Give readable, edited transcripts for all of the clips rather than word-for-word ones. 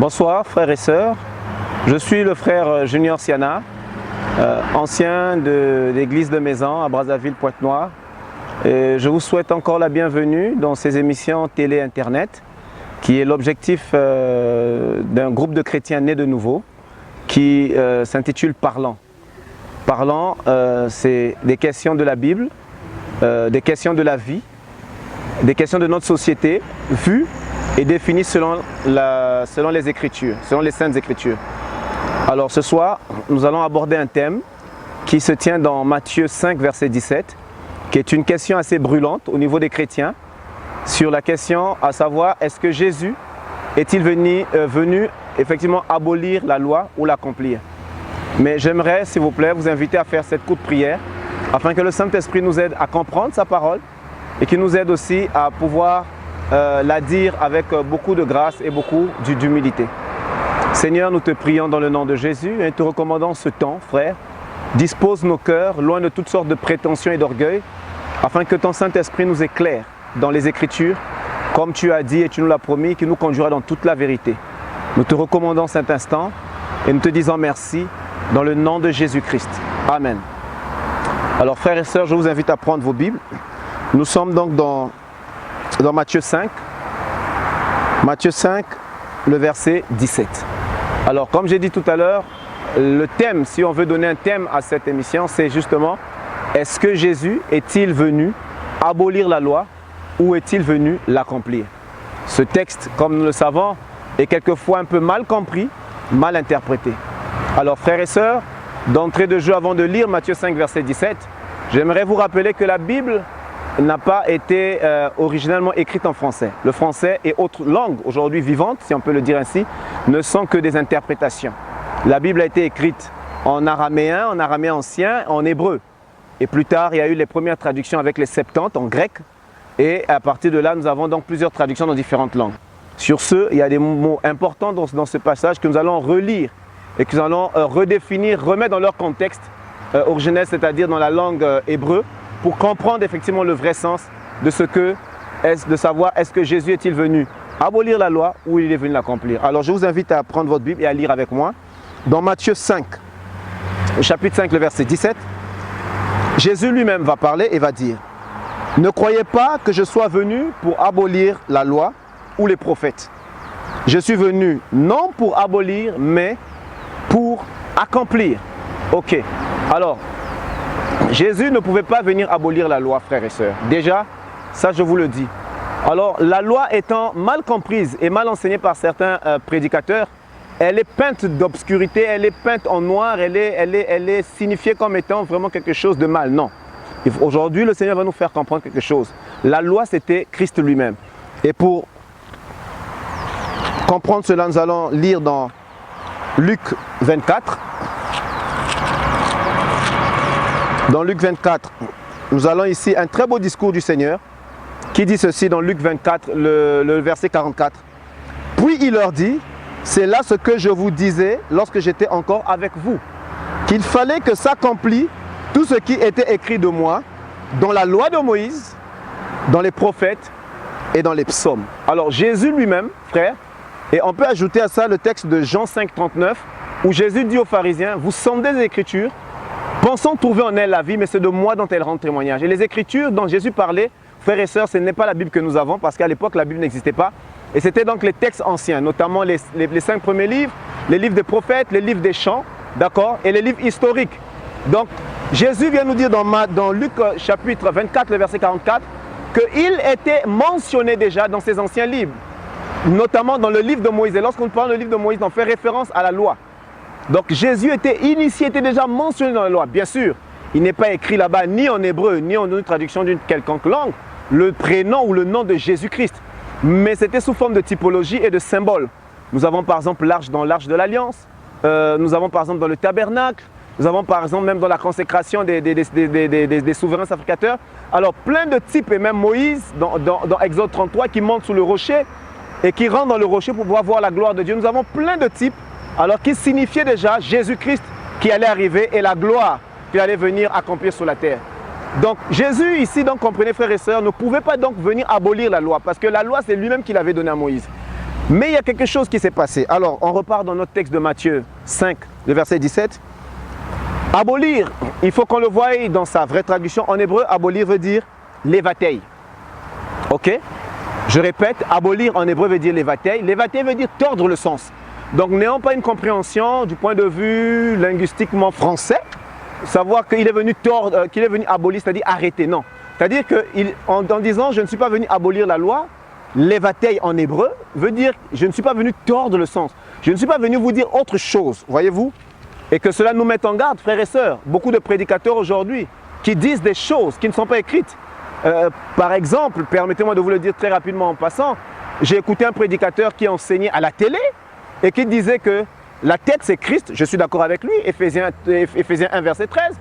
Bonsoir frères et sœurs, je suis le frère Junior Siana, ancien de l'église de Maison à Brazzaville, Pointe-Noire. Et je vous souhaite encore la bienvenue dans ces émissions télé-internet qui est l'objectif d'un groupe de chrétiens nés de nouveau qui s'intitule Parlant. Parlant, c'est des questions de la Bible, des questions de la vie, des questions de notre société, vues et définies selon les Écritures, selon les Saintes Écritures. Alors ce soir, nous allons aborder un thème qui se tient dans Matthieu 5, verset 17, qui est une question assez brûlante au niveau des chrétiens, sur la question à savoir, est-ce que Jésus est-il venu effectivement abolir la loi ou l'accomplir? Mais j'aimerais, s'il vous plaît, vous inviter à faire cette courte prière, afin que le Saint-Esprit nous aide à comprendre sa parole et qu'il nous aide aussi à pouvoir la dire avec beaucoup de grâce et beaucoup d'humilité. Seigneur, nous te prions dans le nom de Jésus et te recommandons ce temps, frère. Dispose nos cœurs, loin de toutes sortes de prétentions et d'orgueil, afin que ton Saint-Esprit nous éclaire dans les Écritures, comme tu as dit et tu nous l'as promis, qu'il nous conduira dans toute la vérité. Nous te recommandons cet instant et nous te disons merci dans le nom de Jésus-Christ. Amen. Alors frères et sœurs, je vous invite à prendre vos Bibles. Nous sommes donc dans Matthieu 5. Matthieu 5, le verset 17. Alors comme j'ai dit tout à l'heure, le thème, si on veut donner un thème à cette émission, c'est justement, est-ce que Jésus est-il venu abolir la loi ou est-il venu l'accomplir? Ce texte, comme nous le savons, est quelquefois un peu mal compris, mal interprété. Alors frères et sœurs, d'entrée de jeu, avant de lire Matthieu 5, verset 17, j'aimerais vous rappeler que la Bible n'a pas été originellement écrite en français. Le français et autres langues aujourd'hui vivantes, si on peut le dire ainsi, ne sont que des interprétations. La Bible a été écrite en araméen ancien, en hébreu. Et plus tard, il y a eu les premières traductions avec les Septante en grec. Et à partir de là, nous avons donc plusieurs traductions dans différentes langues. Sur ce, il y a des mots importants dans ce passage que nous allons relire et que nous allons redéfinir, remettre dans leur contexte originel, c'est-à-dire dans la langue hébreu, pour comprendre effectivement le vrai sens de ce que de savoir est-ce que Jésus est-il venu abolir la loi ou il est venu l'accomplir. Alors je vous invite à prendre votre Bible et à lire avec moi. Dans Matthieu 5, chapitre 5, le verset 17, Jésus lui-même va parler et va dire: ne croyez pas que je sois venu pour abolir la loi ou les prophètes. Je suis venu non pour abolir, mais pour accomplir. Ok, alors, Jésus ne pouvait pas venir abolir la loi, frères et sœurs. Déjà, ça je vous le dis. Alors, la loi étant mal comprise et mal enseignée par certains prédicateurs, elle est peinte d'obscurité, elle est peinte en noir, elle est signifiée comme étant vraiment quelque chose de mal. Non. Aujourd'hui, le Seigneur va nous faire comprendre quelque chose. La loi, c'était Christ lui-même. Et pour comprendre cela, nous allons lire dans Luc 24. Dans Luc 24, nous allons ici un très beau discours du Seigneur qui dit ceci dans Luc 24, le verset 44. Puis il leur dit: c'est là ce que je vous disais lorsque j'étais encore avec vous, qu'il fallait que s'accomplisse tout ce qui était écrit de moi dans la loi de Moïse, dans les prophètes et dans les psaumes. Alors Jésus lui-même, frère, et on peut ajouter à ça le texte de Jean 5, 39, où Jésus dit aux pharisiens: vous sondez les Écritures, pensons trouver en elles la vie, mais c'est de moi dont elles rendent témoignage. Et les Écritures dont Jésus parlait, frères et sœurs, ce n'est pas la Bible que nous avons, parce qu'à l'époque, la Bible n'existait pas. Et c'était donc les textes anciens, notamment les 5 premiers livres, les livres des prophètes, les livres des chants, d'accord, et les livres historiques. Donc, Jésus vient nous dire dans Luc chapitre 24, le verset 44, qu'il était mentionné déjà dans ces anciens livres, notamment dans le livre de Moïse. Et lorsqu'on parle du livre de Moïse, on fait référence à la loi. Donc Jésus était initié, était déjà mentionné dans la loi. Bien sûr, il n'est pas écrit là-bas ni en hébreu, ni en une traduction d'une quelconque langue, le prénom ou le nom de Jésus-Christ. Mais c'était sous forme de typologie et de symboles. Nous avons par exemple l'arche dans l'arche de l'Alliance, nous avons par exemple dans le tabernacle, nous avons par exemple même dans la consécration des souverains sacrificateurs. Alors plein de types, et même Moïse dans Exode 33 qui monte sous le rocher et qui rentre dans le rocher pour pouvoir voir la gloire de Dieu. Nous avons plein de types, alors qui signifiait déjà Jésus-Christ qui allait arriver et la gloire qui allait venir accomplir sur la terre. Donc Jésus ici, donc comprenez frères et sœurs, ne pouvait pas donc venir abolir la loi, parce que la loi c'est lui-même qui l'avait donnée à Moïse. Mais il y a quelque chose qui s'est passé. Alors, on repart dans notre texte de Matthieu 5, le verset 17. Abolir, il faut qu'on le voie dans sa vraie traduction. En hébreu, abolir veut dire levatei. Ok? Je répète, abolir en hébreu veut dire levatei. Levatei veut dire tordre le sens. Donc, n'ayons pas une compréhension du point de vue linguistiquement français, savoir qu'il est venu tordre, qu'il est venu abolir, c'est-à-dire arrêter. Non. C'est-à-dire qu'en disant je ne suis pas venu abolir la loi, levatei en hébreu veut dire je ne suis pas venu tordre le sens. Je ne suis pas venu vous dire autre chose, voyez-vous? Et que cela nous mette en garde, frères et sœurs. Beaucoup de prédicateurs aujourd'hui qui disent des choses qui ne sont pas écrites. Par exemple, permettez-moi de vous le dire très rapidement en passant, j'ai écouté un prédicateur qui enseignait à la télé et qui disait que la tête c'est Christ, je suis d'accord avec lui, Éphésiens 1 verset 13,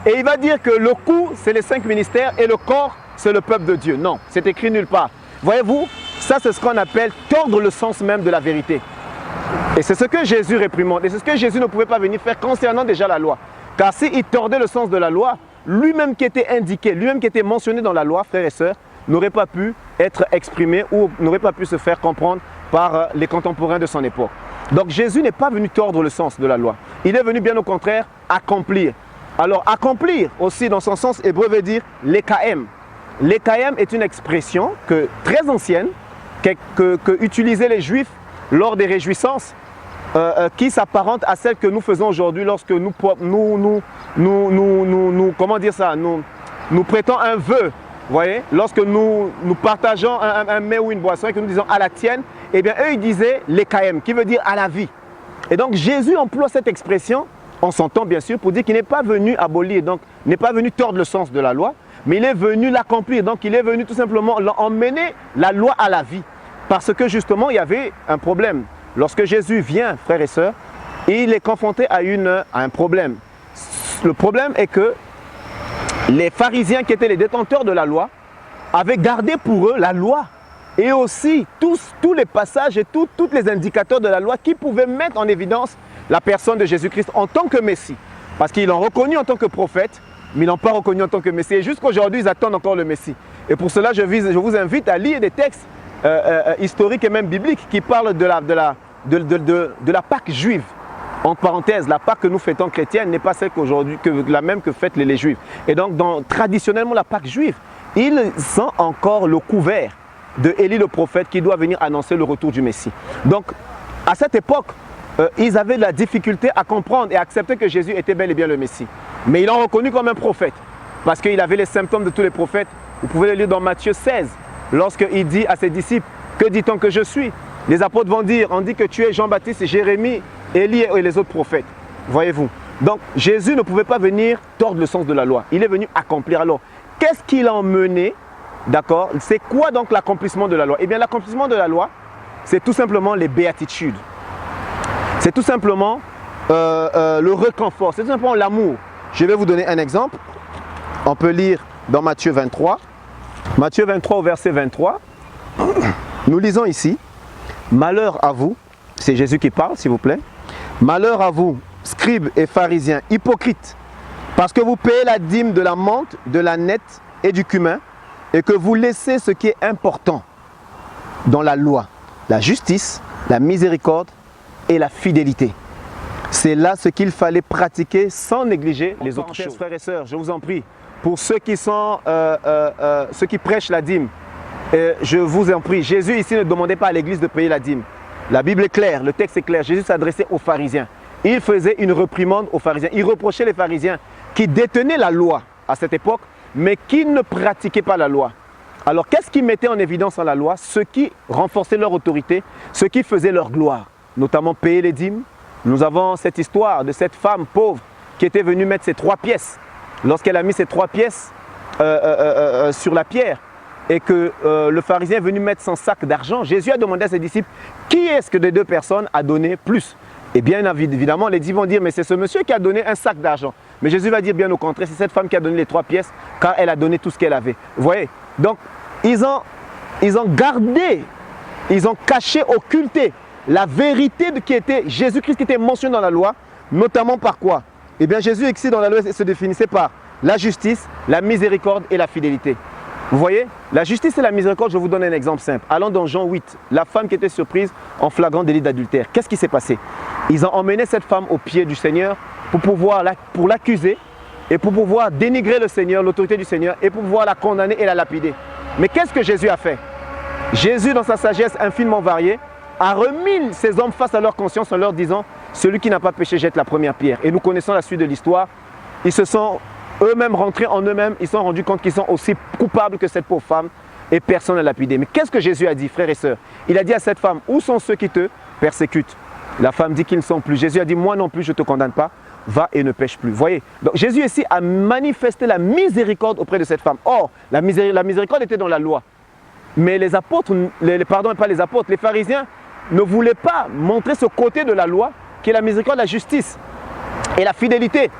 et il va dire que le cou c'est les 5 ministères et le corps c'est le peuple de Dieu. Non, c'est écrit nulle part. Voyez-vous, ça c'est ce qu'on appelle tordre le sens même de la vérité. Et c'est ce que Jésus réprimande, et c'est ce que Jésus ne pouvait pas venir faire concernant déjà la loi. Car s'il tordait le sens de la loi, lui-même qui était indiqué, lui-même qui était mentionné dans la loi, frères et sœurs, n'aurait pas pu être exprimé ou n'aurait pas pu se faire comprendre par les contemporains de son époque. Donc Jésus n'est pas venu tordre le sens de la loi. Il est venu bien au contraire accomplir. Alors accomplir aussi dans son sens hébreu veut dire l'ekaem. L'ekaem est une expression très ancienne que utilisaient les Juifs lors des réjouissances qui s'apparente à celle que nous faisons aujourd'hui lorsque nous prêtons un vœu. Voyez, lorsque nous partageons un mets ou une boisson et que nous disons à la tienne, eh bien eux ils disaient l'ekaem, qui veut dire à la vie. Et donc Jésus emploie cette expression, on s'entend bien sûr, pour dire qu'il n'est pas venu abolir, donc n'est pas venu tordre le sens de la loi, mais il est venu l'accomplir. Donc il est venu tout simplement emmener la loi à la vie. Parce que justement il y avait un problème. Lorsque Jésus vient, frères et sœurs, il est confronté à un problème. Le problème est que les pharisiens qui étaient les détenteurs de la loi avaient gardé pour eux la loi et aussi tous les passages et tous les indicateurs de la loi qui pouvaient mettre en évidence la personne de Jésus-Christ en tant que Messie. Parce qu'ils l'ont reconnu en tant que prophète, mais ils ne l'ont pas reconnu en tant que Messie. Et jusqu'aujourd'hui, ils attendent encore le Messie. Et pour cela, je vous invite à lire des textes historiques et même bibliques qui parlent de la Pâque juive. Entre parenthèses, la Pâque que nous fêtons chrétienne n'est pas celle qu'aujourd'hui, la même que fêtent les Juifs. Et donc, traditionnellement, la Pâque juive, ils ont encore le couvert de Élie le prophète qui doit venir annoncer le retour du Messie. Donc, à cette époque, ils avaient de la difficulté à comprendre et à accepter que Jésus était bel et bien le Messie. Mais ils l'ont reconnu comme un prophète, parce qu'il avait les symptômes de tous les prophètes. Vous pouvez le lire dans Matthieu 16, lorsqu'il dit à ses disciples, « Que dit-on que je suis ?» Les apôtres vont dire, on dit que tu es Jean-Baptiste, Jérémie, Élie et les autres prophètes. Voyez-vous. Donc Jésus ne pouvait pas venir tordre le sens de la loi. Il est venu accomplir. Alors, qu'est-ce qu'il a emmené? D'accord? C'est quoi donc l'accomplissement de la loi? Eh bien, l'accomplissement de la loi, c'est tout simplement les béatitudes. C'est tout simplement le réconfort. C'est tout simplement l'amour. Je vais vous donner un exemple. On peut lire dans Matthieu 23. Matthieu 23 au verset 23. Nous lisons ici. Malheur à vous, c'est Jésus qui parle s'il vous plaît. Malheur à vous, scribes et pharisiens, hypocrites, parce que vous payez la dîme de la menthe, de la nette et du cumin, et que vous laissez ce qui est important dans la loi, la justice, la miséricorde et la fidélité. C'est là ce qu'il fallait pratiquer sans négliger les autres choses. Frères et sœurs, je vous en prie, pour ceux qui prêchent la dîme, je vous en prie, Jésus ici ne demandait pas à l'église de payer la dîme. La Bible est claire, le texte est clair. Jésus s'adressait aux pharisiens. Il faisait une réprimande aux pharisiens. Il reprochait les pharisiens qui détenaient la loi à cette époque, mais qui ne pratiquaient pas la loi. Alors qu'est-ce qui mettait en évidence dans la loi? Ce qui renforçait leur autorité, ce qui faisait leur gloire, notamment payer les dîmes. Nous avons cette histoire de cette femme pauvre qui était venue mettre ses 3 pièces. Lorsqu'elle a mis ses 3 pièces sur la pierre, et que le pharisien est venu mettre son sac d'argent, Jésus a demandé à ses disciples, qui est-ce que des 2 personnes a donné plus? Et bien évidemment, les disciples vont dire, mais c'est ce monsieur qui a donné un sac d'argent. Mais Jésus va dire bien au contraire, c'est cette femme qui a donné les 3 pièces, car elle a donné tout ce qu'elle avait. Vous voyez? Donc, ils ont gardé, ils ont caché, occulté la vérité qui était Jésus-Christ qui était mentionné dans la loi, notamment par quoi? Eh bien, Jésus ici dans la loi se définissait par la justice, la miséricorde et la fidélité. Vous voyez, la justice et la miséricorde, je vous donne un exemple simple. Allons dans Jean 8, la femme qui était surprise en flagrant délit d'adultère. Qu'est-ce qui s'est passé? Ils ont emmené cette femme au pied du Seigneur pour l'accuser et pour pouvoir dénigrer le Seigneur, l'autorité du Seigneur, et pour pouvoir la condamner et la lapider. Mais qu'est-ce que Jésus a fait? Jésus, dans sa sagesse infiniment variée, a remis ces hommes face à leur conscience en leur disant « Celui qui n'a pas péché jette la première pierre ». Et nous connaissons la suite de l'histoire. Ils se sont eux-mêmes rentrés en eux-mêmes, ils se sont rendus compte qu'ils sont aussi coupables que cette pauvre femme et personne n'a lapidé. Mais qu'est-ce que Jésus a dit, frères et sœurs? Il a dit à cette femme, où sont ceux qui te persécutent? La femme dit qu'ils ne sont plus. Jésus a dit, moi non plus, je ne te condamne pas, va et ne pêche plus. Voyez, donc Jésus ici a manifesté la miséricorde auprès de cette femme. Or, la miséricorde était dans la loi. Mais les apôtres, pas les apôtres, les pharisiens ne voulaient pas montrer ce côté de la loi qui est la miséricorde, la justice et la fidélité.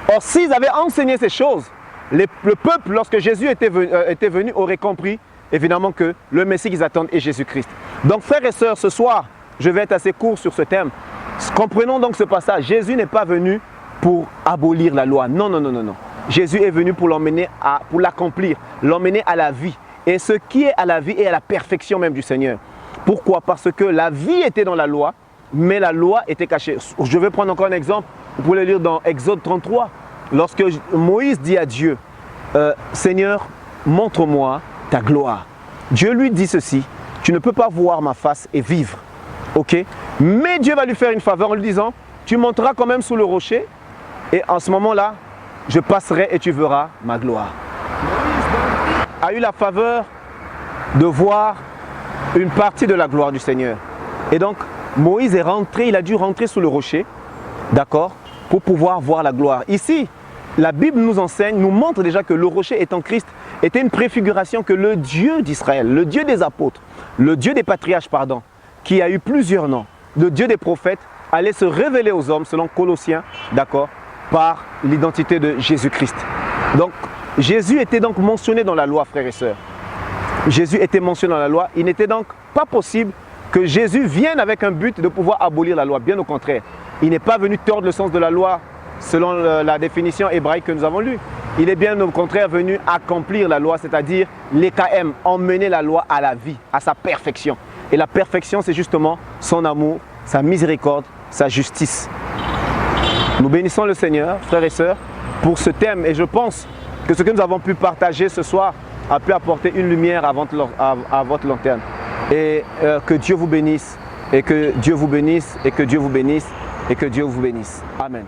Or, s'ils avaient enseigné ces choses, le peuple, lorsque Jésus était venu, aurait compris évidemment que le Messie qu'ils attendent est Jésus-Christ. Donc, frères et sœurs, ce soir, je vais être assez court sur ce thème. Comprenons donc ce passage. Jésus n'est pas venu pour abolir la loi. Non, non, non, non, non. Jésus est venu pour pour l'accomplir, l'emmener à la vie. Et ce qui est à la vie est à la perfection même du Seigneur. Pourquoi? Parce que la vie était dans la loi, mais la loi était cachée. Je vais prendre encore un exemple. Vous pouvez le lire dans Exode 33. Lorsque Moïse dit à Dieu, Seigneur, montre-moi ta gloire. Dieu lui dit ceci, tu ne peux pas voir ma face et vivre. Ok? Mais Dieu va lui faire une faveur en lui disant, tu monteras quand même sous le rocher et en ce moment-là, je passerai et tu verras ma gloire. Moïse a eu la faveur de voir une partie de la gloire du Seigneur. Et donc, Moïse est rentré, il a dû rentrer sous le rocher, d'accord, pour pouvoir voir la gloire. Ici, la Bible nous enseigne, nous montre déjà que le rocher étant Christ était une préfiguration que le Dieu d'Israël, le Dieu des apôtres, le Dieu des patriarches, pardon, qui a eu plusieurs noms, le Dieu des prophètes, allait se révéler aux hommes, selon Colossiens, d'accord, par l'identité de Jésus-Christ. Donc, Jésus était donc mentionné dans la loi, frères et sœurs. Jésus était mentionné dans la loi. Il n'était donc pas possible que Jésus vienne avec un but de pouvoir abolir la loi. Bien au contraire, il n'est pas venu tordre le sens de la loi selon la définition hébraïque que nous avons lue. Il est bien au contraire venu accomplir la loi, c'est-à-dire l'EKM, emmener la loi à la vie, à sa perfection. Et la perfection, c'est justement son amour, sa miséricorde, sa justice. Nous bénissons le Seigneur, frères et sœurs, pour ce thème. Et je pense que ce que nous avons pu partager ce soir a pu apporter une lumière à votre lanterne. Et que Dieu vous bénisse, et que Dieu vous bénisse, et que Dieu vous bénisse, et que Dieu vous bénisse. Amen.